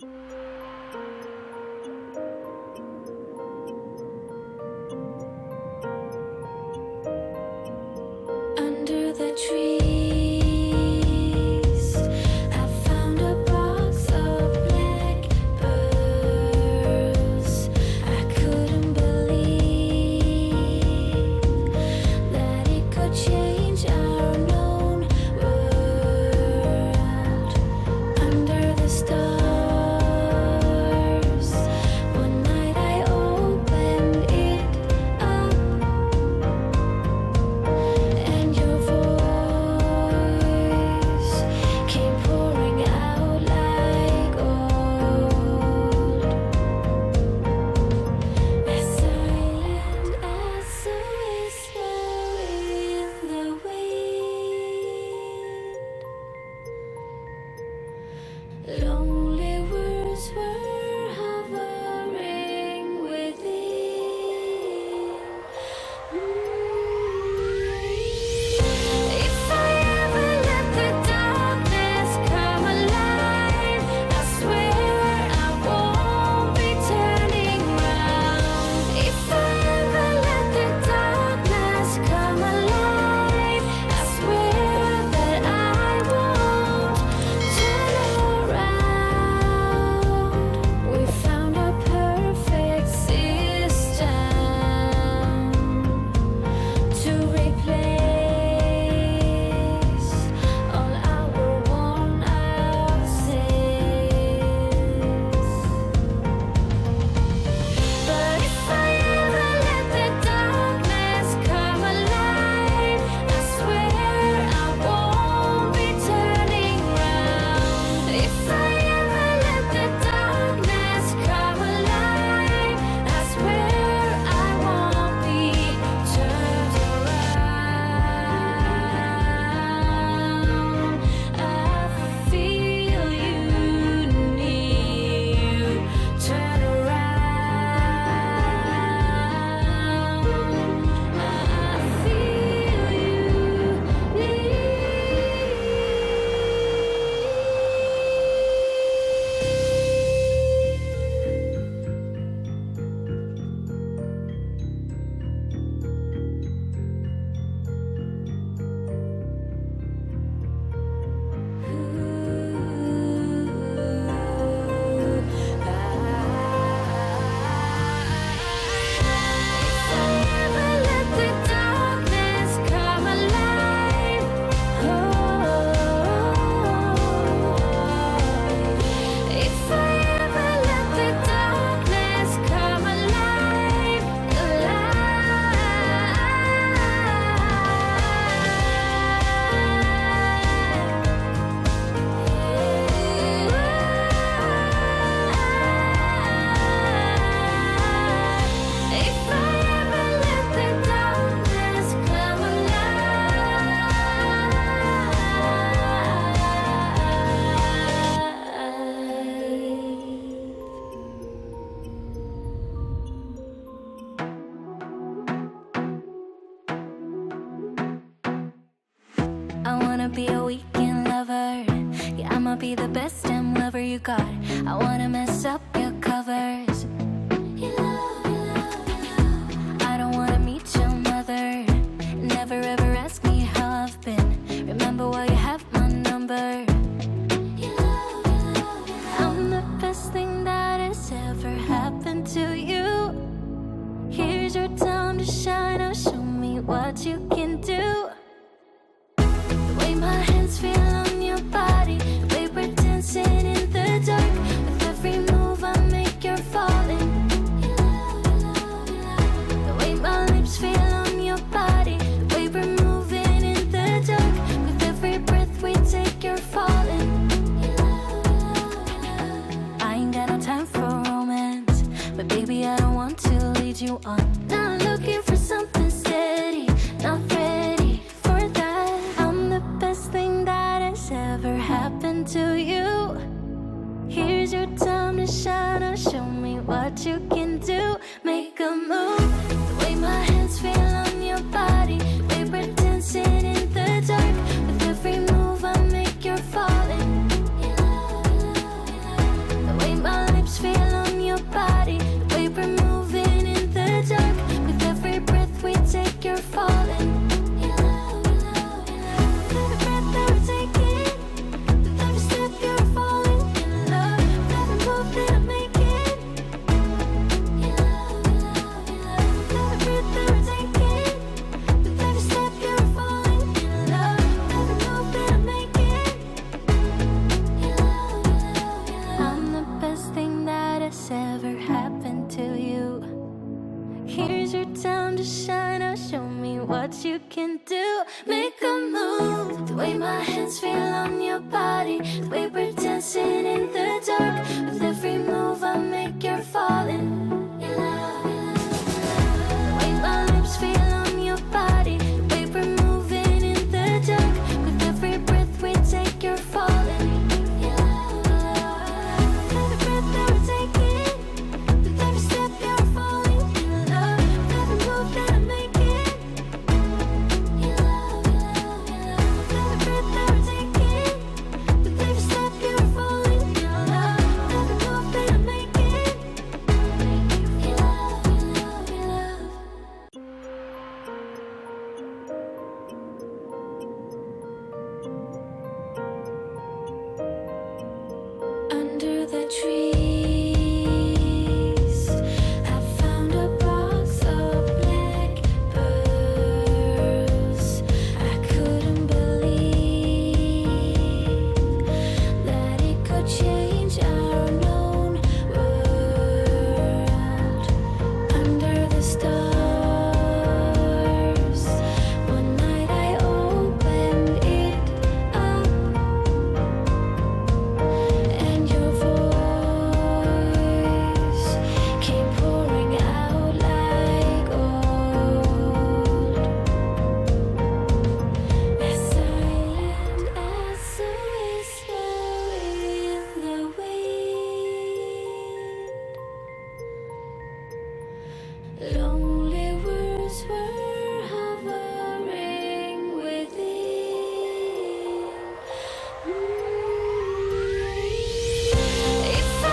Under the trees, I found a box of black pearls. I couldn't believe that it could change our known world. Under the stars, one night I opened it up, and your voice came pouring out like gold, as silent as a whisper in the wind. Lonely words were hovering within. If I ever let the darkness come alive, I swear I won't be turning round. If I ever let the darkness come alive, I swear that I won't turn around. We found a perfect system to replace all our worn out sins. But if I ever let the darkness come alive, I swear I won't be turning round. If I ever let the darkness come alive, I swear I won't be turned around. I feel you near. Turn around. I feel you I wanna be a weekend lover. Yeah, I'ma be the best damn lover you got. I wanna mess up your covers. I don't wanna meet your mother. Never ever ask me how I've been. Remember why you have my number. I'm the best thing that has ever happened to you. Here's your time to shine. Now show me what you can do. The way my hands feel on your body, the way we're dancing in the dark. With every move I make, you're falling. The way my lips feel on your body, the way we're moving in the dark. With every breath we take, you're falling. I ain't got no time for romance, but baby, I don't want to lead you on. Not looking for something steady, not ready for that. I'm the best thing that has ever happened to you. Here's your time to shine. Now show me what you can do. Make a move. The way my hands feel on your body, the way we're dancing in the dark. With every move I make, you're falling. The way what you can do. Make a move. The way my hands feel on your body, the way we're dancing in the dark. With every move I make, you're falling in love, in love, in love. The way my lips feel on your body, the way we're moving in the dark. With every breath we take, you're falling in love, in love, in love. With every breath that we're taking, with every step you're falling in love. With every move that I'm making, in love, in love, in love. With every breath that we're taking, with every step you're falling in love. With every move that I'm making, in love, in love, in love. Under the trees, I found a box of black pearls. I couldn't believe that it could change our known world. Under the stars, one night I opened it up, and your voice came pouring out like gold, as silent as a whisper in the wind. Lonely words were hovering within. If I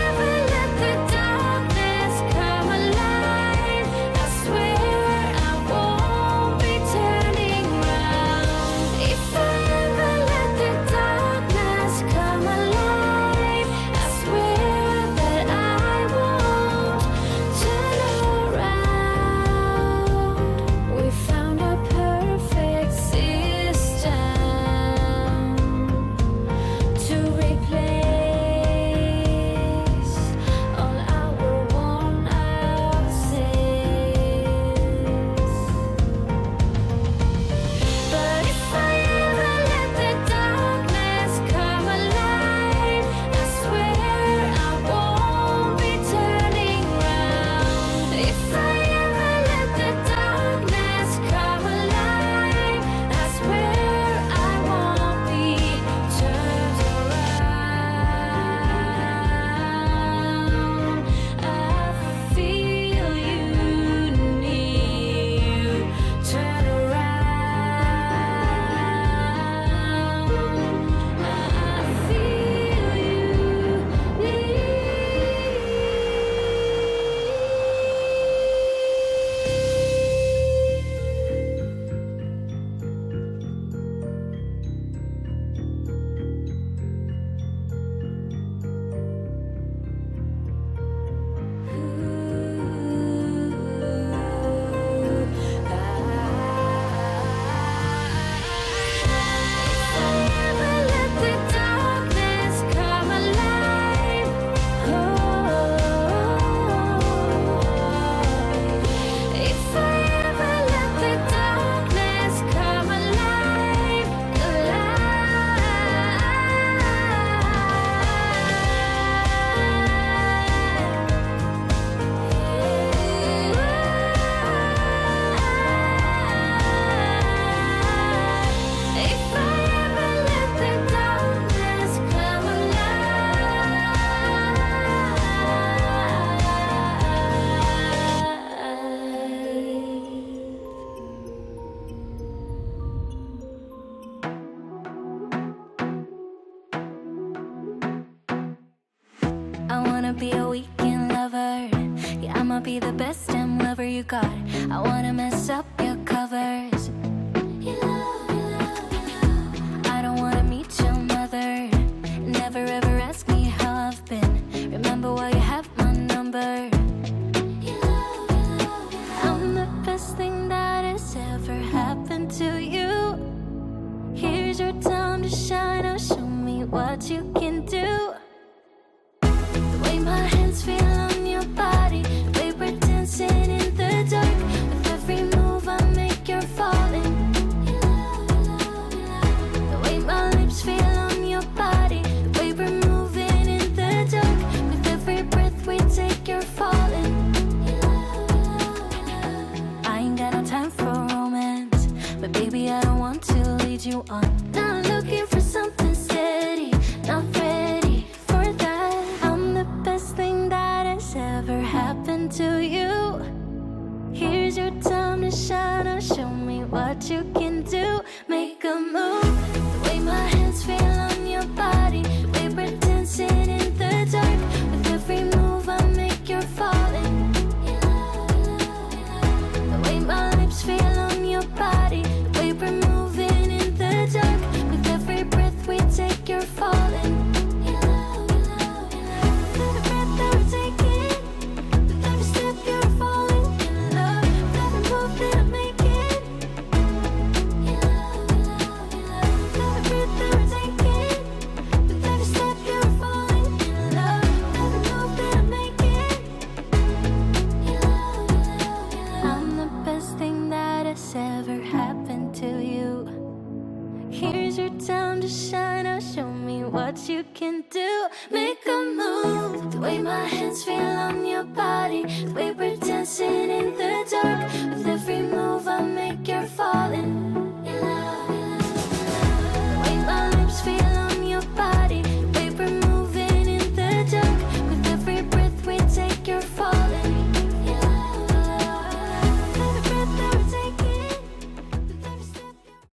ever let the darkness come alive, I swear I won't be turning round. If I ever let the darkness come alive, I swear that I won't turn around. We found a perfect system to replace all our worn-out sins. But if I ever let the darkness come alive, I swear I won't be turning round. If I ever let the darkness come alive, I swear I won't be turned around. I feel you near. Turn around. I feel you I wanna be a weekend lover. Yeah, I'ma be the best damn lover you got. I wanna mess up your covers. You love, you love, you love. I don't wanna meet your mother. Never ever ask me how I've been. Remember while you have my number. You love, you love, you love. I'm the best thing that has ever happened to you. Here's your time to shine. Now show me what you can do. The way my hands feel on your body, the way we're dancing in the dark. With every move I make, you're falling. to you. Here's your time to shine. Now show me what you can do. Make a move. The way my hands feel on your body, the way we're dancing in the dark. With every move I make, you're falling. The way my lips feel on your body, the way we're moving in the dark. With every breath we take, you're falling. With every breath that we're taking, with every step you're falling in love. With every move that I'm making, with every breath that we're taking, with every step you're falling in love. With every move that I'm making, I'm the best thing that has ever happened to you. Here's your time to shine. Now show me what you can do. Make a move. The way my hands feel on your body, the way we're dancing in the dark. With